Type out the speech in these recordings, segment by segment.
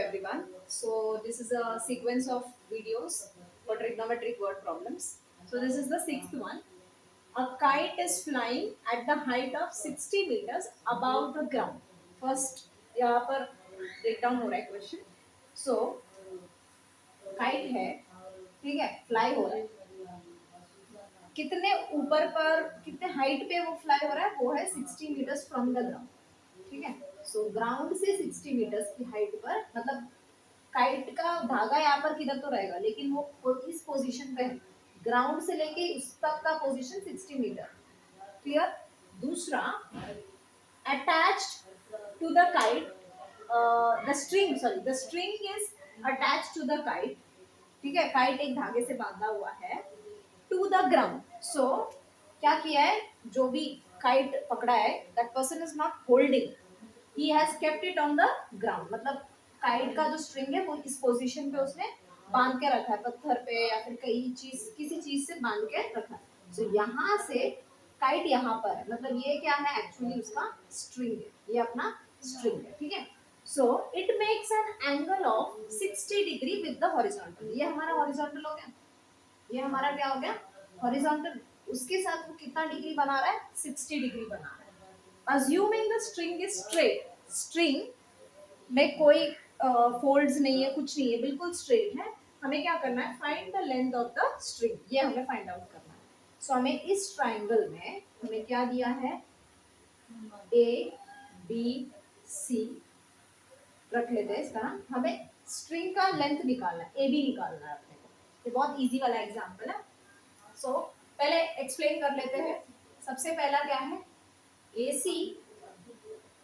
everyone. So this is a sequence of videos for trigonometric word problems. So this is the sixth one. A kite is flying at the height of 60 meters above the ground. First यहाँ पर break down हो रहा है question. So kite है, ठीक है, fly हो रहा है. कितने ऊपर पर कितने हाइट पे वो फ्लाई हो रहा है? वो है 60 मीटर्स फ्रॉम द ग्राउंड. ठीक है. सो ग्राउंड से 60 मीटर्स की हाइट पर, मतलब काइट का धागा यहाँ पर किधर तो रहेगा, लेकिन वो इस पोजीशन पे है. ग्राउंड से लेके उस तक का पोजीशन 60 मीटर. क्लियर. दूसरा, attached to the kite, the string is attached to the kite. ठीक है. काइट एक धागे से बांधा हुआ है टू द ग्राउंड. सो क्या किया है, जो भी काइट पकड़ा है, that person is not holding, he has kept it on the ground. मतलब काइट का जो स्ट्रिंग है वो इस पोजीशन पे उसने बांध के रखा है, पत्थर पे या फिर किसी चीज से बांध के रखा है. सो यहाँ से काइट यहाँ पर है, मतलब ये क्या है, एक्चुअली उसका स्ट्रिंग है, ये अपना स्ट्रिंग है. ठीक है. So it makes an angle of 60 degree with the horizontal. ये हमारा हॉरिजॉन्टल हो गया, ये हमारा क्या हो गया, हॉरिजॉन्टल. उसके साथ वो कितना डिग्री बना रहा है, 60 डिग्री बना रहा है. Assuming the string is straight. String में कोई फोल्ड्स नहीं है, कुछ नहीं है, बिल्कुल स्ट्रेट है. हमें क्या करना है, find the length of the string, ये हमें फाइंड आउट करना है. सो हमें इस ट्राइंगल में हमें क्या दिया है, ए बी सी रख लेते हैं इसका. हमें स्ट्रिंग का लेंथ निकालना है, ए बी निकालना है अपने को. ये बहुत इजी वाला एग्जांपल है. सो पहले एक्सप्लेन कर लेते हैं. सबसे पहला क्या है, AC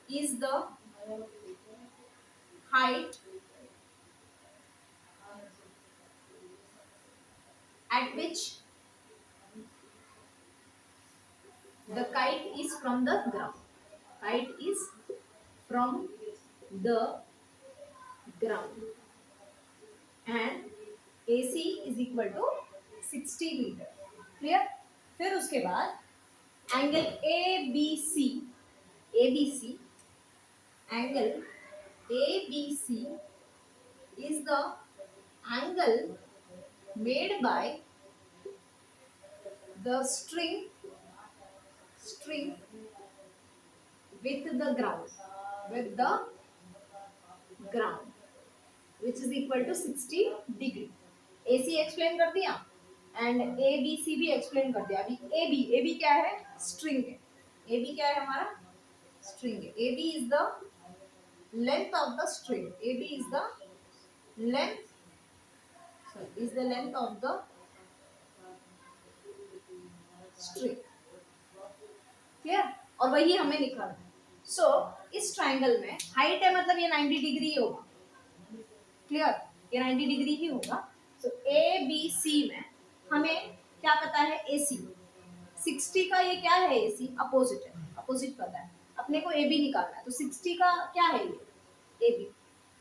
is the height at which the kite is from the ground. Kite is from the ground and AC is equal to 60 meter. Clear? फिर उसके बाद angle ABC, angle ABC is the angle made by the string with the ground which is equal to 60 degree. AC explain कर दिया and ABC भी explain कर दिया. अभी AB क्या है, स्ट्रिंग है. AB क्या है, हमारा स्ट्रिंग है. AB is the length of the string. AB is the length of the string. Clear. और वही हमें निकालना है. सो इस ट्राइंगल में हाइट है, मतलब ये 90 डिग्री होगा. क्लियर. ये 90 डिग्री ही होगा. सो ABC में हमें क्या पता है, AC 60 का ये क्या है, AC अपोजिट है, अपोजिट पता है. अपने को AB निकालना है, तो 60 का क्या है, ये AB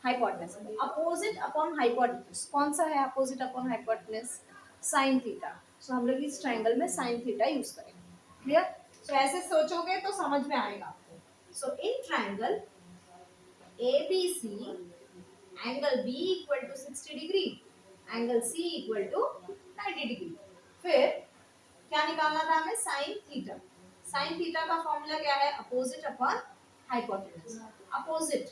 hypotenuse. Opposite upon hypotenuse कौन सा है, opposite upon hypotenuse sine theta. So हम लोग इस ट्राइंगल में साइन थीटा यूज करेंगे. क्लियर. सो ऐसे सोचोगे तो समझ में आएगा आपको. So in triangle ABC angle B equal to 60 degree, angle C equal to 90 degree. फिर क्या निकालना था हमें, साइन थीटा. साइन थीटा का फॉर्मूला क्या है, opposite upon hypotenuse. Opposite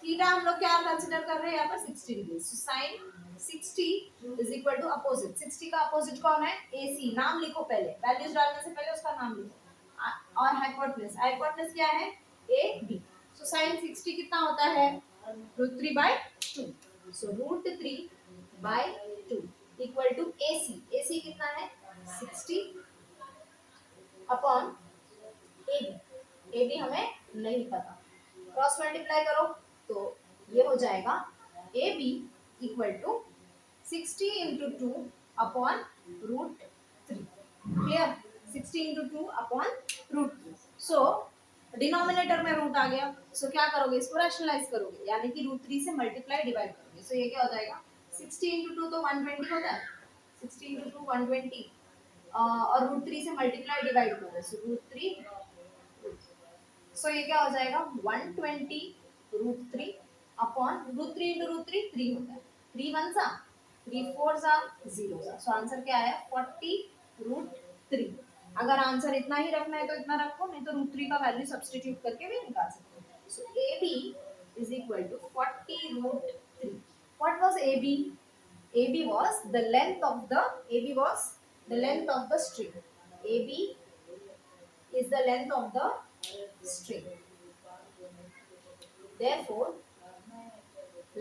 theta हम लोग क्या कंसीडर कर रहे हैं यहाँ पर, 60 degree. So sine 60 is equal to opposite. 60 का अपोजिट कौन है, AC. नाम लिखो पहले, वैल्यूज डालने से पहले उसका नाम लिखो. और हाइपोटेनस क्या है, AB. सो साइन 60 कितना होता है, √3/2. सो √3/2 इक्वल टू AC. AC कितना है, 60 अपॉन AB. AB हमें नहीं पता, क्रॉस मल्टीप्लाई करो तो ये हो जाएगा AB equal to 60 into 2 upon √3. Clear. 60 into 2 upon √3. So denominator में रूट आ गया. सो क्या करोगे, इसको रैशनलाइज करोगे, यानी कि √3 से मल्टीप्लाई डिवाइड करोगे. सो ये क्या हो जाएगा, 60 इंटू 2 तो 120 होता है. 60 इंटू 2 120 और √3 से मल्टीप्लाई डिवाइड करोगे, सो √3. सो ये क्या हो जाएगा, 120 √3 अपॉन रूट 3 इंटू रूट 3 3 होता है, 3 वन सा 3 फोर सा 0 सा, सो आंसर क्या है 40 रूट 3। अगर आंसर इतना ही रखना है तो इतना रखो, नहीं तो रूट 3 का वैल्यू सब्सटीट्यूट करके भी निकाल सकते हो। So A B is equal to 40 root 3। What was A B? A B was the length of the AB was the length of the string. AB is the length of the string. Therefore,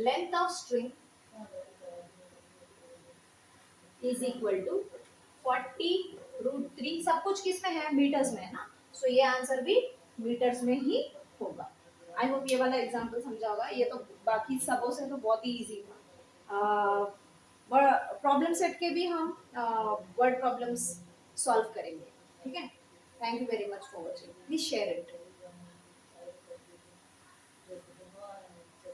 length of string is equal to 40 root 3। सब कुछ किस में है? Metres में है ना, सो ये answer भी मीटर्स में ही होगा। आई होप ये वाला एग्जांपल समझा होगा। ये तो बाकी सबों से तो बहुत ही इजी था। प्रॉब्लम सेट के भी हम वर्ड प्रॉब्लम्स सॉल्व करेंगे, ठीक है। Thank you very much for watching, please share it.